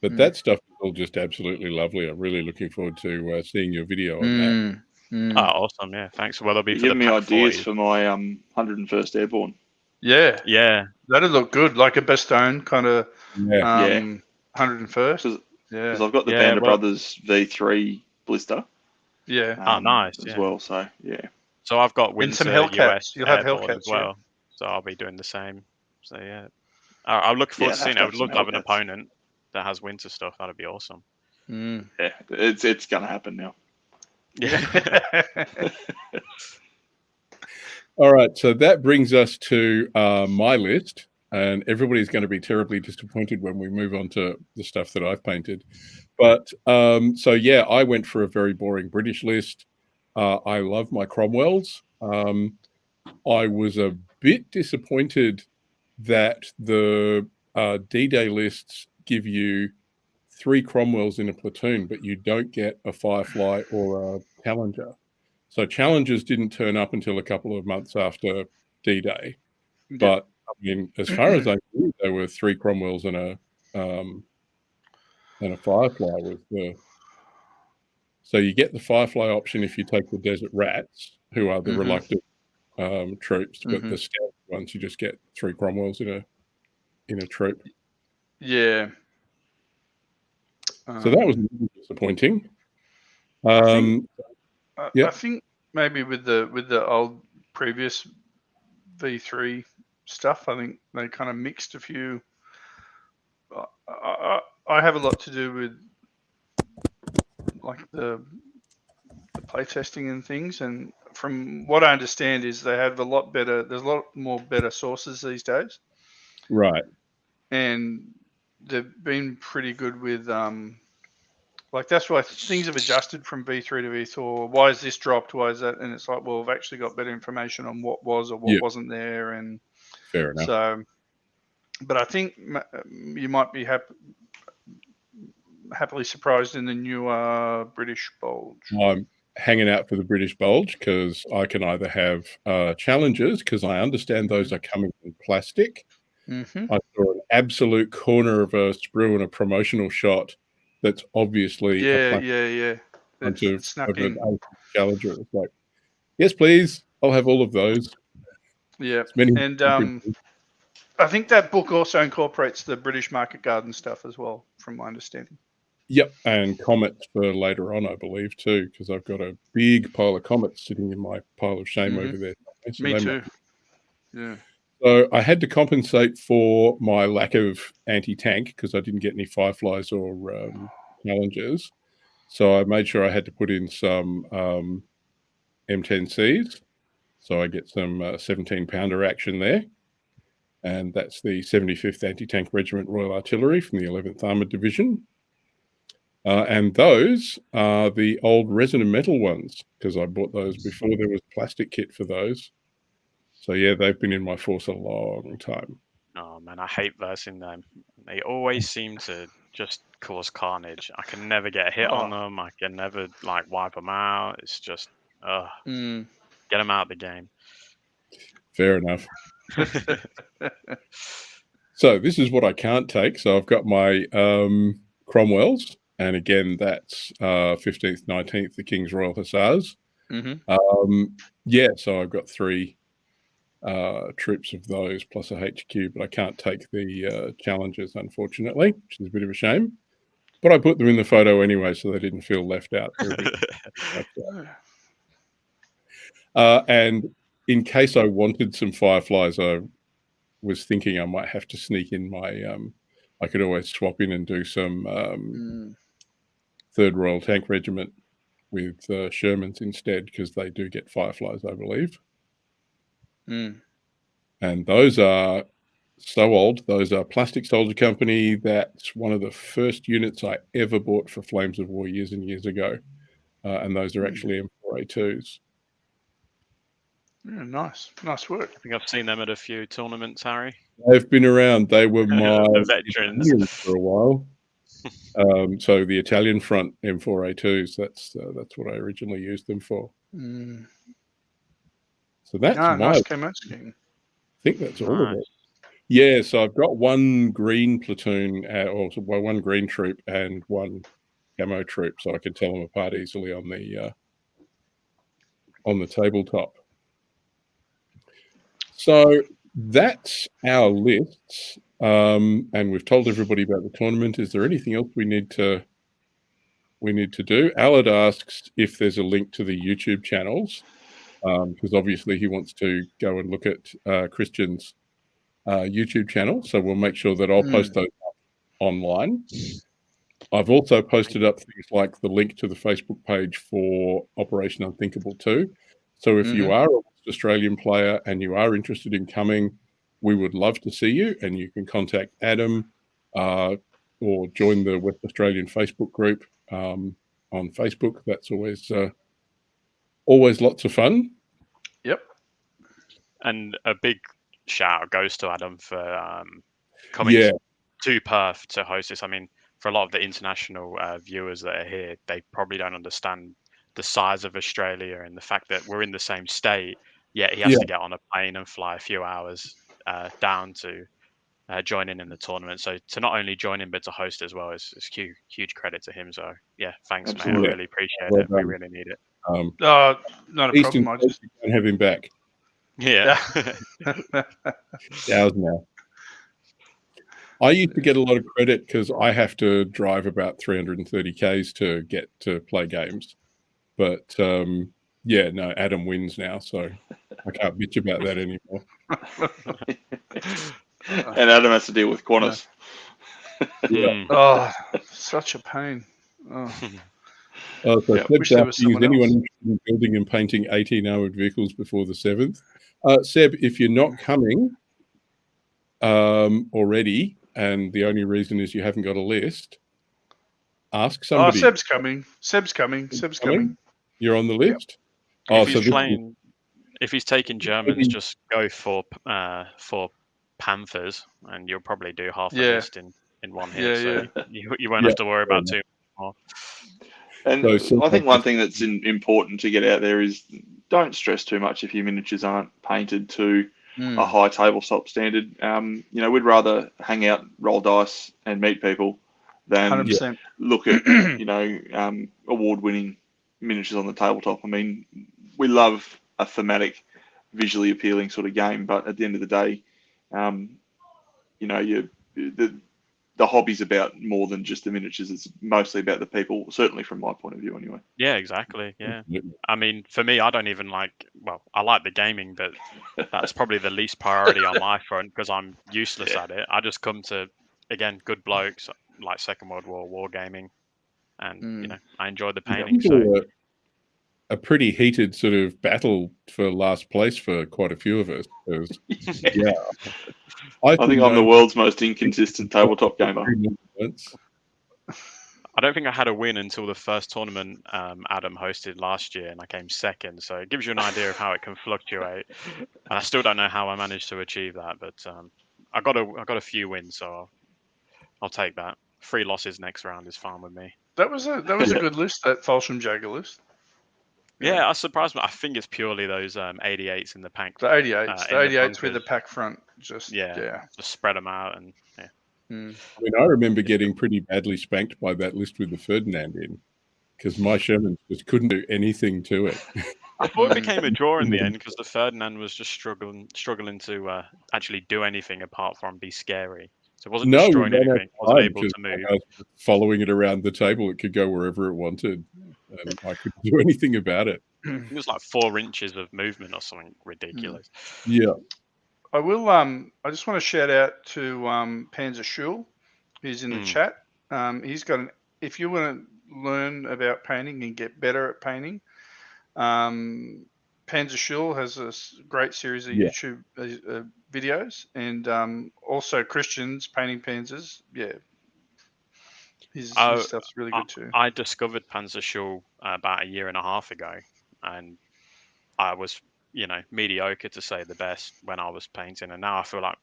But that stuff is all just absolutely lovely. I'm really looking forward to seeing your video on that. Oh, awesome! Yeah, thanks. Well, they'll be You're for giving me ideas 40. for my 101st Airborne. Yeah, that'd look good, like a Bastogne kind of 101st. Because I've got the Band of Brothers V3 blister. Nice as well. So So I've got winter some Hellcats. You'll have Hellcats as well. So I'll be doing the same. So yeah, I'll look forward to seeing it. I would love to have an opponent that has winter stuff. That'd be awesome. Yeah, it's gonna happen now. Yeah. All right, so that brings us to my list, and everybody's going to be terribly disappointed when we move on to the stuff that I've painted. But so yeah, I went for a very boring British list. I love my Cromwells. I was a bit disappointed that the D-Day lists give you 3 Cromwells in a platoon, but you don't get a Firefly or a Challenger. So Challengers didn't turn up until a couple of months after D-Day. Yep. But I mean, as far as I knew, there were 3 Cromwells and a Firefly with the. So you get the Firefly option if you take the Desert Rats, who are the reluctant troops, but the standard ones you just get 3 Cromwells in a troop. Yeah. So that was a little disappointing. I Yeah. think maybe with the old previous V3 stuff, I think they kind of mixed a few. I have a lot to do with like the play testing and things, and from what I understand is they have a lot better. There's a lot more better sources these days, Right. and they've been pretty good with like that's why things have adjusted from V3 to V4. Why is this dropped? Why is that? And it's like, well, we've actually got better information on what was or what wasn't there, and fair enough. so. But I think you might be happily surprised in the newer British Bulge. I'm hanging out for the British Bulge because I can either have Challengers, because I understand those are coming in plastic. I saw an absolute corner of a sprue and a promotional shot that's obviously a plastic snuck of an in. Challenger. It's like, yes, please. I'll have all of those. Yeah, and I think that book also incorporates the British Market Garden stuff as well, from my understanding. Yep, and comets for later on, I believe, too, because I've got a big pile of comets sitting in my pile of shame over there. So me too. Yeah. So I had to compensate for my lack of anti-tank because I didn't get any Fireflies or Challengers. So I made sure I had to put in some M10Cs. So I get some 17-pounder action there. And that's the 75th Anti-Tank Regiment Royal Artillery from the 11th Armoured Division. And those are the old resin and metal ones, because I bought those before there was plastic kit for those. So yeah, they've been in my force a long time. Oh man, I hate versing them. They always seem to just cause carnage. I can never get a hit on them. I can never like wipe them out. It's just, get them out of the game. Fair enough. So this is what I can't take. So I've got my Cromwells, and again, that's 15th, 19th, the King's Royal Hussars. So I've got 3 troops of those plus a HQ, but I can't take the Challengers, unfortunately, which is a bit of a shame. But I put them in the photo anyway, so they didn't feel left out. And in case I wanted some Fireflies, I was thinking I might have to sneak in my I could always swap in and do some 3rd Royal Tank Regiment with Shermans instead, because they do get Fireflies, I believe. And those are so old. Those are Plastic Soldier Company. That's one of the first units I ever bought for Flames of War years and years ago. And those are actually M4A2s. Yeah, nice work. I think I've seen them at a few tournaments, Harry. They've been around. They were my veterans for a while. So the Italian front M4A2s. That's what I originally used them for. So that's nice camo scheme. I think that's all of it. Yeah, so I've got 1 green platoon, or 1 green troop and 1 camo troop, so I can tell them apart easily on the tabletop. So that's our lists, and we've told everybody about the tournament. Is there anything else we need to do? Allard asks if there's a link to the YouTube channels, because obviously he wants to go and look at Kristian's YouTube channel. So we'll make sure that I'll post those up online. I've also posted up things like the link to the Facebook page for Operation Unthinkable 2. So if you are an Australian player and you are interested in coming, we would love to see you, and you can contact Adam or join the West Australian Facebook group on Facebook. That's always lots of fun. Yep. And a big shout out goes to Adam for coming to Perth to host this. I mean, for a lot of the international viewers that are here, they probably don't understand the size of Australia and the fact that we're in the same state, yet he has to get on a plane and fly a few hours down to join in the tournament. So to not only join in but to host as well is huge credit to him. So yeah, thanks, Absolutely. mate. I really appreciate Well it. We done. really need it. Not a Eastern problem. I Coast, just you can't have him back. Yeah. Ours now. I used to get a lot of credit because I have to drive about 330 Ks to get to play games. But yeah, no, Adam wins now, so I can't bitch about that anymore. And Adam has to deal with Qantas. Yeah. Oh, such a pain. Oh. So Yeah, Seb's wish there was asking, is someone anyone else. interested in building and painting 18 armored vehicles before the 7th? Seb, if you're not coming already, and the only reason is you haven't got a list, ask Oh, somebody. Seb's coming. Seb's coming. You're on the list? If Oh, he's so this is, playing, if he's taking Germans, Maybe- just go for Panthers, and you'll probably do half the Yeah. list in one hit. Yeah, so yeah. you won't Yeah, have to worry about too much more. And So I think one thing that's important to get out there is don't stress too much if your miniatures aren't painted to a high tabletop standard. You know, we'd rather hang out, roll dice, and meet people than 100%. look at award-winning miniatures on the tabletop. I mean, we love a thematic, visually appealing sort of game, but at the end of the day, the hobby's about more than just the miniatures. It's mostly about the people, certainly from my point of view anyway. Yeah, exactly. Yeah. I mean, for me, I don't even like, well, I like the gaming, but that's probably the least priority on my front because I'm useless at it. I just come to, again, good blokes like Second World War wargaming, and I enjoy the painting. So a pretty heated sort of battle for last place for quite a few of us. Yeah, I think I'm the world's most inconsistent tabletop gamer. I don't think I had a win until the first tournament Adam hosted last year, and I came second. So it gives you an idea of how it can fluctuate. And I still don't know how I managed to achieve that, but I got a few wins, so I'll take that. 3 losses next round is fine with me. That was a good list, that Folsham Jagger list. Yeah, I was surprised. I think it's purely those 88s in the pack. The 88s. The 88s with the pack front. Just spread them out and yeah. I mean, I remember getting pretty badly spanked by that list with the Ferdinand in, because my Shermans just couldn't do anything to it. I thought it became a draw in the end because the Ferdinand was just struggling to actually do anything apart from be scary. So it wasn't destroying anything. It wasn't able to move. I was following it around the table. It could go wherever it wanted, and I couldn't do anything about it. It was like 4 inches of movement or something ridiculous. Yeah. I will. I just want to shout out to Panzer Schul, who's in the chat. He's got if you want to learn about painting and get better at painting, Panzer Schul has a great series of YouTube videos, and also Kristian's painting Panzers. Yeah, his stuff's really good too. I discovered Panzer Schul about 1.5 years ago, and I was, mediocre to say the best when I was painting, and now I feel like,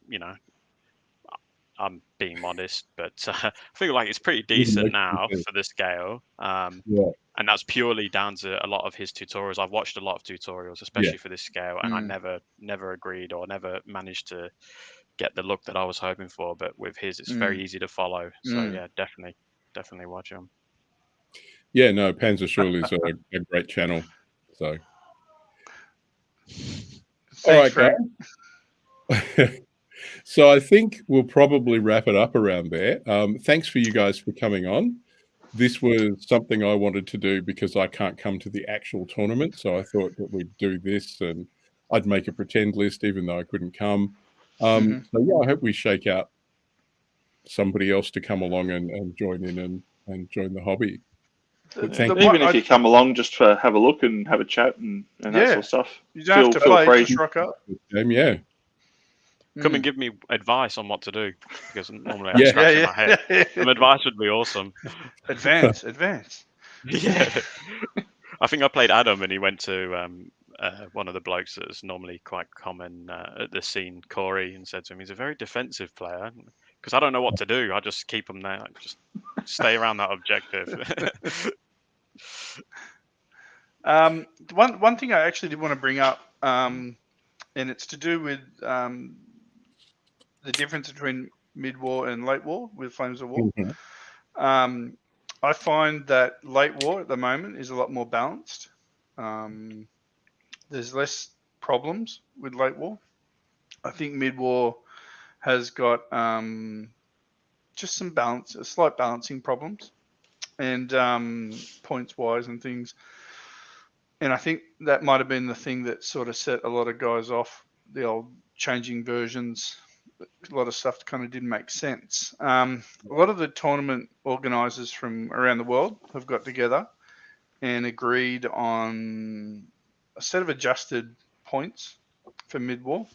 I'm being modest, but I feel like it's pretty decent now for the scale. And that's purely down to a lot of his tutorials. I've watched a lot of tutorials, especially for this scale, and I never agreed or never managed to get the look that I was hoping for. But with his, it's very easy to follow. So yeah, definitely watch him. Yeah, no, Panzer Schul is a great channel. So, all right, guys. So I think we'll probably wrap it up around there. Thanks for you guys for coming on. This was something I wanted to do because I can't come to the actual tournament. So I thought that we'd do this and I'd make a pretend list even though I couldn't come. So yeah, I hope we shake out somebody else to come along and join in and join the hobby. Even if you come along just to have a look and have a chat and that sort of stuff. You don't have to play, just rock up. Yeah. Come and give me advice on what to do, because normally I'm scratching my head. Some advice would be awesome. Advance. Yeah. I think I played Adam and he went to one of the blokes that's normally quite common at the scene, Corey, and said to him, he's a very defensive player. Because I don't know what to do. I just keep them there. Just stay around that objective. One thing I actually did want to bring up, and it's to do with the difference between mid-war and late war with Flames of War. Mhm. I find that late war at the moment is a lot more balanced. There's less problems with late war. I think mid-war has got just some slight balancing problems, and points-wise and things. And I think that might have been the thing that sort of set a lot of guys off, the old changing versions. A lot of stuff kind of didn't make sense. A lot of the tournament organisers from around the world have got together and agreed on a set of adjusted points for mid-war.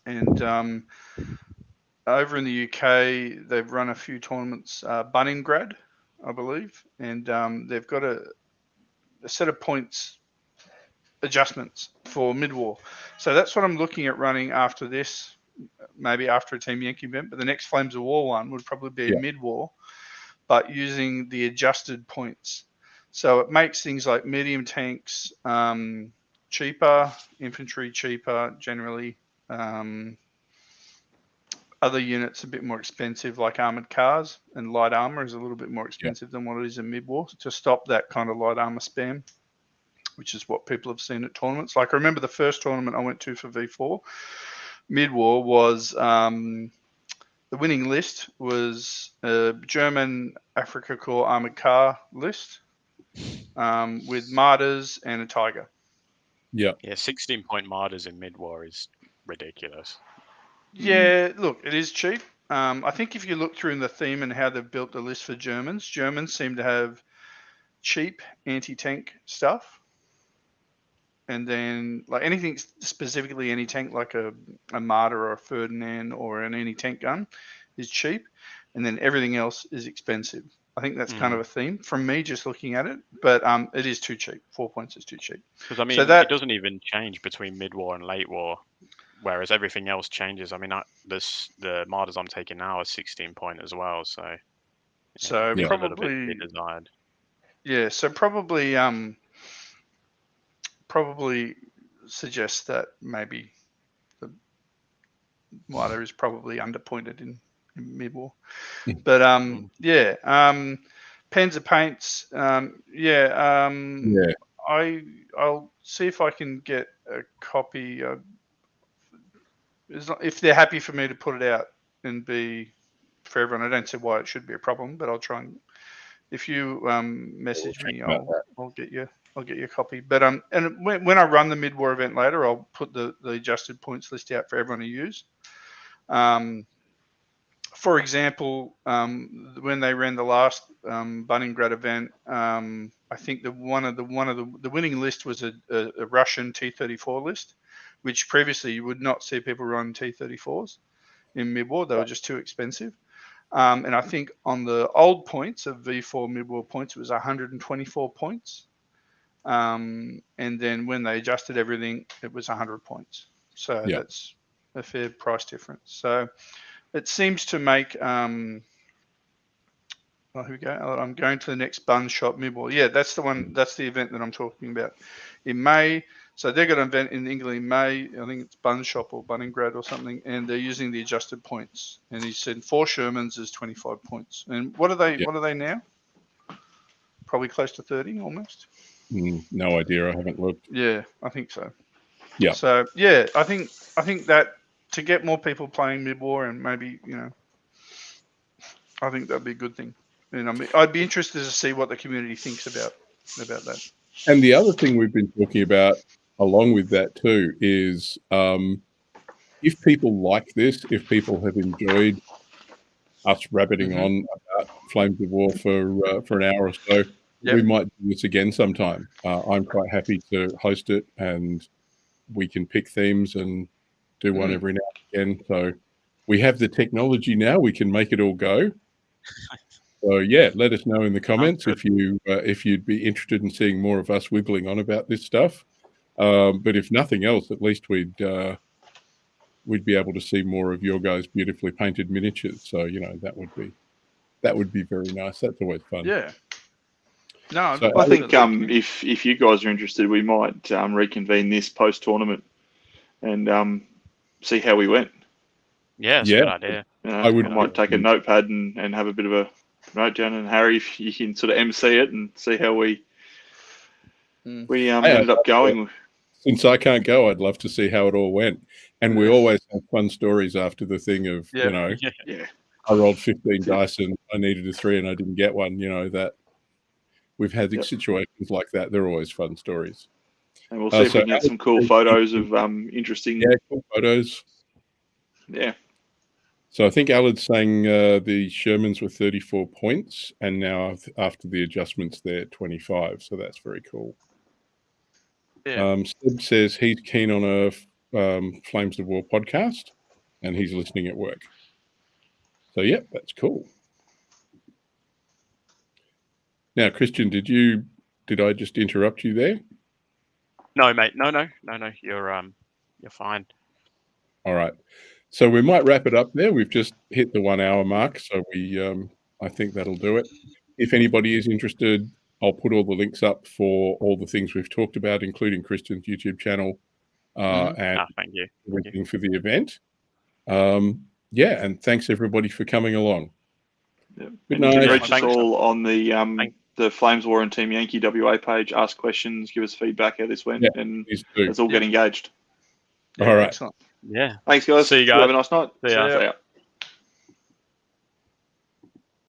And over in the UK, they've run a few tournaments, Bunninggrad, I believe, and they've got a set of points adjustments for mid-war. So that's what I'm looking at running after this, maybe after a Team Yankee event, but the next Flames of War one would probably be a mid-war, but using the adjusted points. So it makes things like medium tanks cheaper, infantry cheaper generally, other units a bit more expensive, like armored cars, and light armor is a little bit more expensive than what it is in mid-war, to stop that kind of light armor spam, which is what people have seen at tournaments. Like I remember the first tournament I went to for V4 mid-war was the winning list was a German Afrika Korps armored car list with martyrs and a tiger. Yeah, 16-point martyrs in mid-war is ridiculous. Yeah, look, it is cheap. I think if you look through in the theme and how they've built the list for Germans seem to have cheap anti-tank stuff. And then like anything specifically anti-tank, like a Martyr or a Ferdinand or an anti-tank gun is cheap. And then everything else is expensive. I think that's kind of a theme from me just looking at it. But it is too cheap. 4 points is too cheap. Because, I mean, it doesn't even change between mid-war and late war, whereas everything else changes. I mean, the Martyrs I'm taking now are 16-point as well. So probably desired. Yeah, so probably suggests that maybe the Martyr is probably underpointed in mid-war. But Panzer paints, I'll see if I can get a copy. If they're happy for me to put it out and be for everyone, I don't see why it should be a problem, but I'll try and. If you message me, I'll get you a copy. But and when I run the mid-war event later, I'll put the adjusted points list out for everyone to use. For example, when they ran the last Bunninggrad event, I think the winning list was a Russian T-34 list, which previously you would not see people run T-34s in mid-war. They were just too expensive. And I think on the old points of V4 mid-war points, it was 124 points. And then when they adjusted everything, it was 100 points. So that's a fair price difference. So it seems to make, here we go. I'm going to the next Bun Shop mid-war. Yeah, that's the one. That's the event that I'm talking about in May. So they've got an event in England in May. I think it's Bun Shop or Bunninggrad or something, and they're using the adjusted points. And he said 4 Shermans is 25 points. And what are they? What are they now? Probably close to 30, almost. No idea. I haven't looked. Yeah, I think so. Yeah. So yeah, I think that to get more people playing mid-war and maybe I think that'd be a good thing. And I mean, I'd be interested to see what the community thinks about that. And the other thing we've been talking about along with that too is if people like this, if people have enjoyed us rabbiting on about Flames of War for an hour or so, we might do this again sometime. I'm quite happy to host it, and we can pick themes and do one every now and again. So we have the technology now; we can make it all go. So yeah, let us know in the comments if you'd be interested in seeing more of us wiggling on about this stuff. But if nothing else, at least we'd be able to see more of your guys' beautifully painted miniatures. So that would be very nice. That's always fun. Yeah. No, So I think absolutely. if you guys are interested, we might reconvene this post tournament and see how we went. Yeah, it's a Yeah. good idea. I would I might take a notepad and have a bit of a note down. And Harry, if you can sort of MC it and see how we ended up going. Since I can't go, I'd love to see how it all went. And we always have fun stories after the thing of, Yeah. you know, Yeah. I rolled 15 dice and I needed a 3 and I didn't get one. You know, that we've had situations like that. They're always fun stories. And we'll see if we can get some cool photos of interesting. Yeah, cool photos. Yeah. So I think Alan's saying the Shermans were 34 points, and now after the adjustments, they're 25. So that's very cool. Yeah. Seb says he's keen on a Flames of War podcast, and he's listening at work. So, yeah, that's cool. Now, Kristian, did I just interrupt you there? No, mate. No. You're fine. All right. So we might wrap it up there. We've just hit the 1 hour mark, so I think that'll do it. If anybody is interested, I'll put all the links up for all the things we've talked about, including Kristian's YouTube channel and thank you. everything for the event. Yeah, and thanks everybody for coming along. Yeah. Good and you night. can reach us all on the Flames War and Team Yankee WA page. Ask questions, give us feedback how this went, and let's all get engaged. All right. Excellent. Yeah. Thanks, guys. See you guys. Have a nice night. See ya. See ya.